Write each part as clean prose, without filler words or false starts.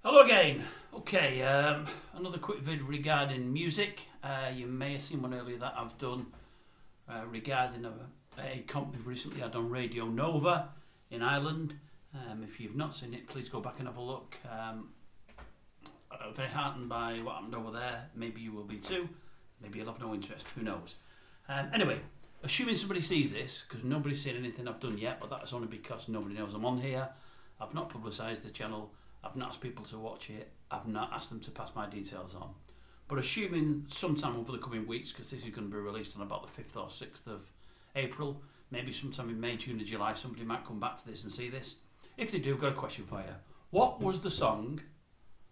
Hello again. Okay, another quick vid regarding music. You may have seen one earlier that I've done regarding a comp we've recently had on Radio Nova in Ireland. If you've not seen it, please go back and have a look. Very heartened by what happened over there. Maybe you will be too. Maybe you'll have no interest. Who knows? Anyway, assuming somebody sees this, because nobody's seen anything I've done yet, but that's only because nobody knows I'm on here. I've not publicised the channel. I've not asked people to watch it. I've not asked them to pass my details on. But assuming sometime over the coming weeks, because this is going to be released on about the 5th or 6th of April, maybe sometime in May, June or July, somebody might come back to this and see this. If they do, I've got a question for you. What was the song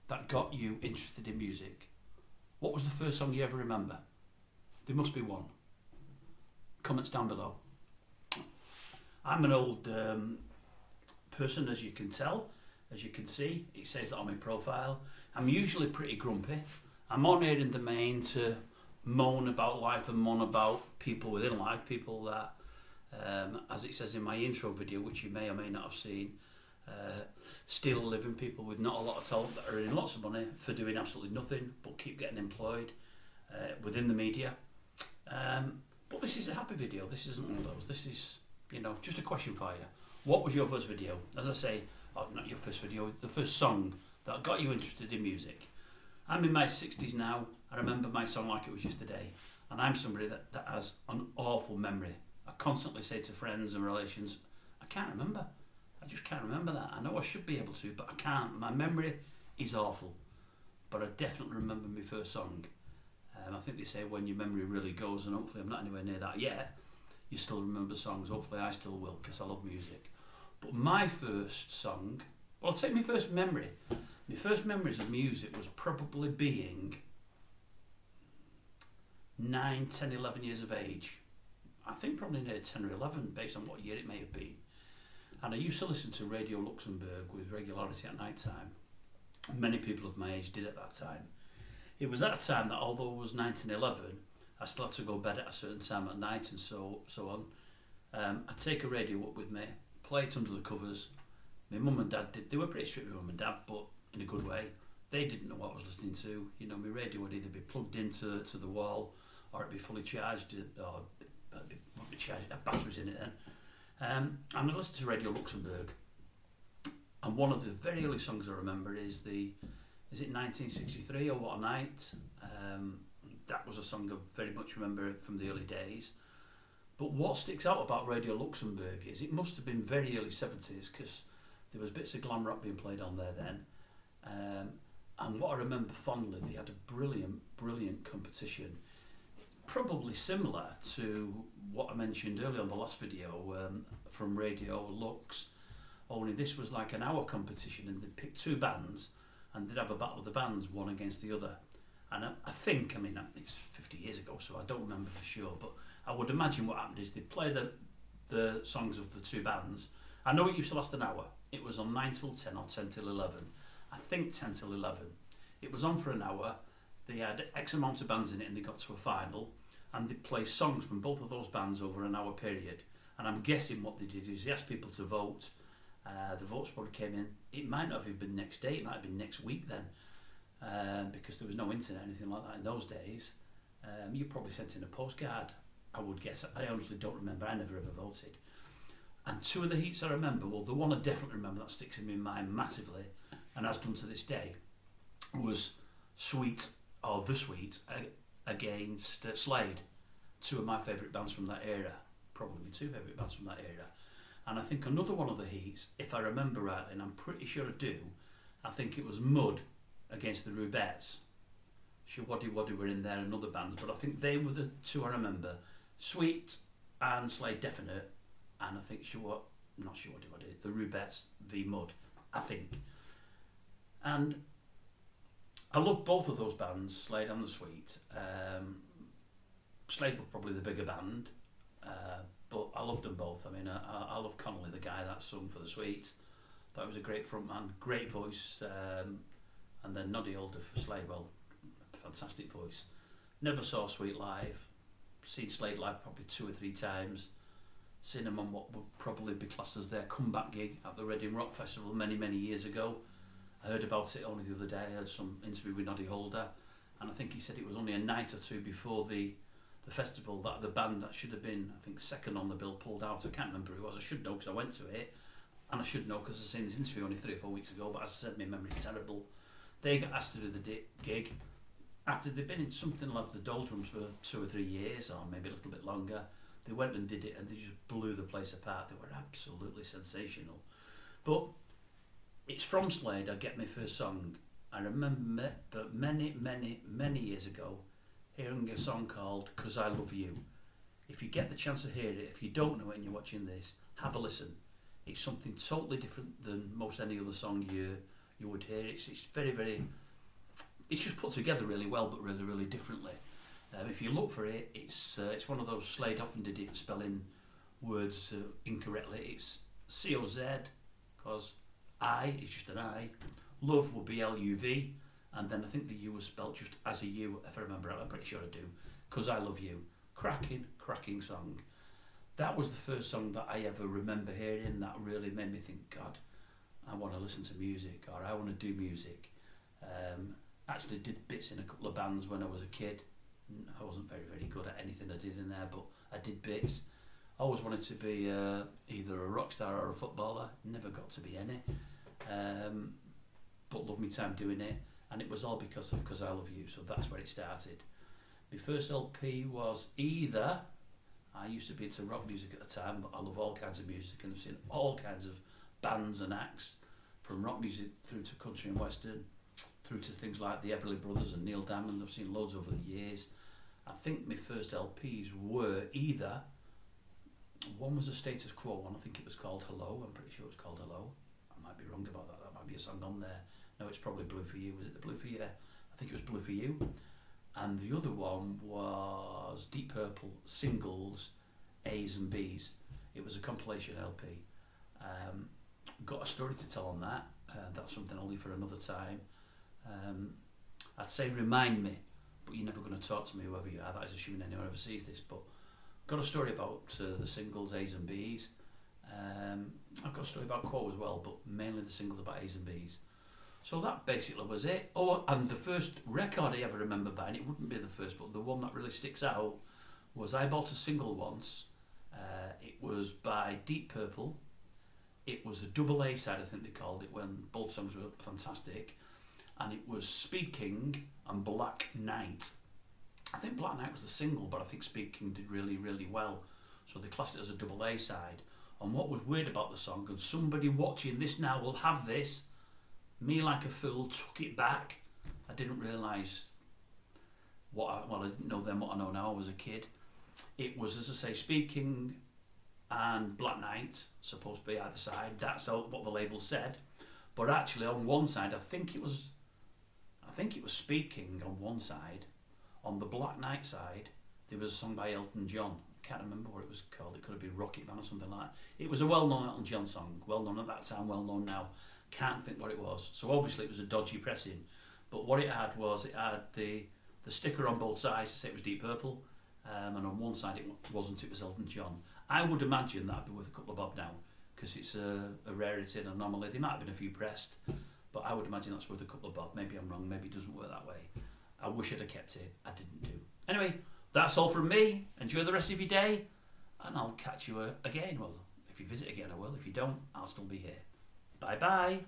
that got you interested in music? What was the first song you ever remember? There must be one. Comments down below. I'm an old person, as you can tell. As you can see, it says that on my profile. I'm usually pretty grumpy. I'm on here in the main to moan about life and moan about people within life, people that, as it says in my intro video, which you may or may not have seen, still living people with not a lot of talent that are earning lots of money for doing absolutely nothing but keep getting employed within the media. But this is a happy video. This isn't one of those. This is, just a question for you. What was your first video? As I say, not your first video, the first song that got you interested in music. I'm in my 60s now. I remember my song like it was yesterday. And I'm somebody that has an awful memory. I constantly say to friends and relations, I can't remember. I just can't remember that. I know I should be able to, but I can't. My memory is awful. But I definitely remember my first song. I think they say when your memory really goes, and hopefully I'm not anywhere near that yet, you still remember songs. Hopefully I still will, because I love music. But my first song, well, I'll take my first memory. My first memories of music was probably being 9, 10, 11 years of age. I think probably near 10 or 11, based on what year it may have been. And I used to listen to Radio Luxembourg with regularity at night time. Many people of my age did at that time. It was at a time that, although it was 9, 10, 11, I still had to go to bed at a certain time at night and so on. I'd take a radio up with me, play it under the covers. My mum and dad they were pretty strict with mum and dad, but in a good way. They didn't know what I was listening to. My radio would either be plugged into the wall, or it'd be fully charged, or it'd be charged, had batteries in it then. And I listened to Radio Luxembourg, and one of the very early songs I remember is it 1963 or What a Night? That was a song I very much remember from the early days. But what sticks out about Radio Luxembourg is it must have been very early 70s, because there was bits of glam rock being played on there then. And what I remember fondly, they had a brilliant competition. Probably similar to what I mentioned earlier on the last video from Radio Lux, only this was like an hour competition, and they'd pick two bands and they'd have a battle of the bands, one against the other. And I think, it's 50 years ago, so I don't remember for sure, but I would imagine what happened is they'd play the songs of the two bands. I know it used to last an hour. It was on 9 till 10 or 10 till 11. I think 10 till 11. It was on for an hour. They had X amount of bands in it, and they got to a final, and they'd play songs from both of those bands over an hour period. And I'm guessing what they did is they asked people to vote. The votes probably came in. It might not have been next day. It might have been next week then, because there was no internet or anything like that in those days. You probably sent in a postcard, I would guess. I honestly don't remember. I never ever voted. And two of the heats I remember, well, the one I definitely remember that sticks in my mind massively, and has done to this day, was Sweet, or The Sweet, against Slade. Two of my favourite bands from that era. Probably my two favourite bands from that era. And I think another one of the heats, if I remember rightly, and I'm pretty sure I do, I think it was Mud against the Rubettes. Waddy were in there and other bands, but I think they were the two I remember. Sweet and Slade definite, and I think the Rubettes v Mud, I think. And I love both of those bands, Slade and the Sweet. Slade were probably the bigger band, but I loved them both. I love Connolly, the guy that sung for the Sweet. Thought he was a great frontman, great voice, and then Noddy Older for Slade, well, fantastic voice. Never saw Sweet live. Seen Slade live probably 2 or 3 times. Seen them on what would probably be classed as their comeback gig at the Reading Rock Festival many years ago. I heard about it only the other day. I heard some interview with Noddy Holder, and I think he said it was only a night or two before the festival that the band that should have been, I think, second on the bill pulled out. I can't remember who it was. I should know because I went to it, and I should know because I've seen this interview only 3 or 4 weeks ago. But as I said, my memory's terrible. They got asked to do the gig after they'd been in something like the doldrums for 2 or 3 years, or maybe a little bit longer. They went and did it, and they just blew the place apart. They were absolutely sensational. But it's from Slade. I get my first song. I remember, but many years ago, hearing a song called "'Cause I Love You." If you get the chance to hear it, if you don't know it and you're watching this, have a listen. It's something totally different than most any other song you would hear. It's very, it's just put together really well, but really differently. If you look for it, it's one of those. Slade often did it spelling words incorrectly. It's COZ, because I is just an I. Love will be LUV, and then I think the U was spelt just as a U, if I remember right. I'm pretty sure I do. "'Cause I Love You." Cracking song. That was the first song that I ever remember hearing that really made me think, God, I want to listen to music, or I want to do music. Actually did bits in a couple of bands when I was a kid. I wasn't very good at anything I did in there, but I did bits. I always wanted to be either a rock star or a footballer. Never got to be any. But loved me time doing it, and it was all because of "'Cause I Love You." So that's where it started. My first LP was either. I used to be into rock music at the time, but I love all kinds of music, and I've seen all kinds of bands and acts, from rock music through to country and western, through to things like the Everly Brothers and Neil Diamond. I've seen loads over the years. I think my first LPs were either, one was a Status Quo one, I think it was called Hello. I'm pretty sure it was called Hello. I might be wrong about that. That might be a song on there. No, it's probably Blue For You. Was it the Blue For You? Yeah, I think it was Blue For You. And the other one was Deep Purple singles, A's and B's. It was a compilation LP. Got a story to tell on that. That's something only for another time. I'd say remind me, but you're never going to talk to me, whoever you are. That is assuming anyone ever sees this. But got a story about the singles, A's and B's. I've got a story about Quo as well, but mainly the singles about A's and B's. So that basically was it. Oh, and the first record I ever remember buying, it wouldn't be the first, but the one that really sticks out, was I bought a single once. It was by Deep Purple. It was a double A side, I think they called it, when both songs were fantastic. And it was Speed King and Black Knight. I think Black Knight was the single, but I think Speed King did really well. So they classed it as a double A side. And what was weird about the song, and somebody watching this now will have this, me like a fool took it back. I didn't realise I didn't know then what I know now. I was a kid. It was, as I say, Speed King and Black Knight, supposed to be either side. That's what the label said. But actually, on one side, I think it was Speed King on one side. On the Black Knight side, there was a song by Elton John. I can't remember what it was called. It could have been Rocket Man or something like that. It was a well-known Elton John song. Well-known at that time, well-known now. Can't think what it was. So obviously it was a dodgy pressing. But what it had was, it had the sticker on both sides to say it was Deep Purple. And on one side it wasn't, it was Elton John. I would imagine that'd be worth a couple of bob now, because it's a rarity and an anomaly. There might have been a few pressed, but I would imagine that's worth a couple of bob. Maybe I'm wrong, maybe it doesn't work that way. I wish I'd have kept it. I didn't do. Anyway, that's all from me. Enjoy the rest of your day, and I'll catch you again. Well, if you visit again I will. If you don't, I'll still be here. Bye bye.